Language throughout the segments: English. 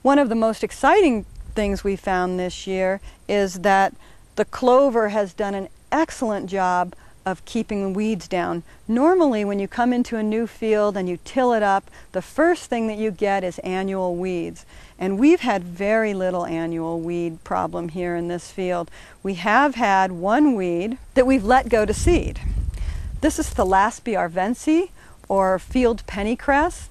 One of the most exciting things we found this year is that the clover has done an excellent job of keeping weeds down. Normally when you come into a new field and you till it up, the first thing that you get is annual weeds. And we've had very little annual weed problem here in this field. We have had one weed that we've let go to seed. This is Thalaspi arvense, or field pennycress.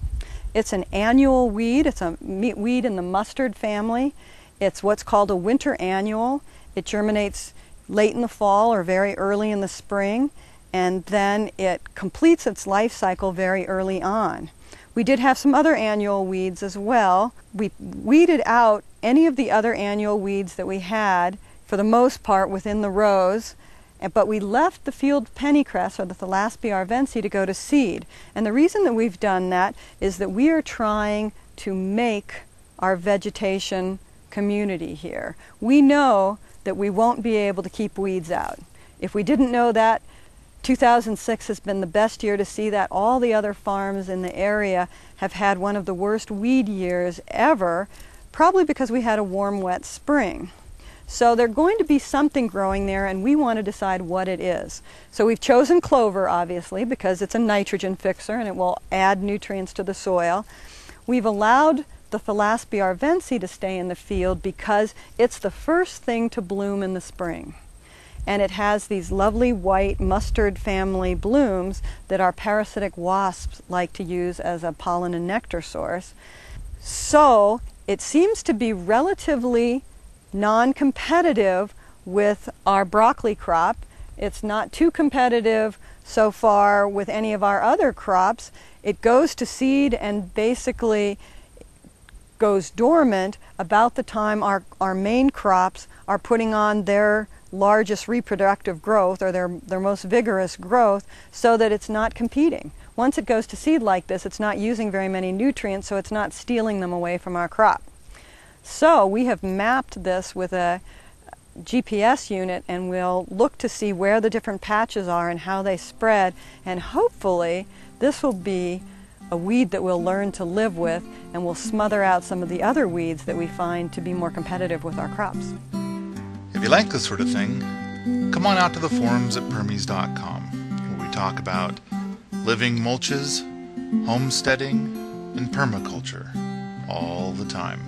It's an annual weed. It's a weed in the mustard family. It's what's called a winter annual. It germinates late in the fall or very early in the spring, and then it completes its life cycle very early on. We did have some other annual weeds as well. We weeded out any of the other annual weeds that we had, for the most part, within the rows, but we left the field pennycress, or the Thalaspi arvense, to go to seed. And the reason that we've done that is that we are trying to make our vegetation community here. We know that we won't be able to keep weeds out. If we didn't know that, 2006 has been the best year to see that. All the other farms in the area have had one of the worst weed years ever, probably because we had a warm, wet spring. So there's going to be something growing there, and we want to decide what it is. So we've chosen clover, obviously, because it's a nitrogen fixer and it will add nutrients to the soil. We've allowed the Thalaspi arvense to stay in the field because it's the first thing to bloom in the spring. And it has these lovely white mustard family blooms that our parasitic wasps like to use as a pollen and nectar source. So it seems to be relatively non-competitive with our broccoli crop. It's not too competitive so far with any of our other crops. It goes to seed and basically goes dormant about the time our main crops are putting on their largest reproductive growth, or their most vigorous growth, so that it's not competing. Once it goes to seed like this, it's not using very many nutrients, so it's not stealing them away from our crop. So we have mapped this with a GPS unit, and we'll look to see where the different patches are and how they spread, and hopefully this will be a weed that we'll learn to live with, and will smother out some of the other weeds that we find to be more competitive with our crops. If you like this sort of thing, come on out to the forums at permies.com, where we talk about living mulches, homesteading, and permaculture all the time.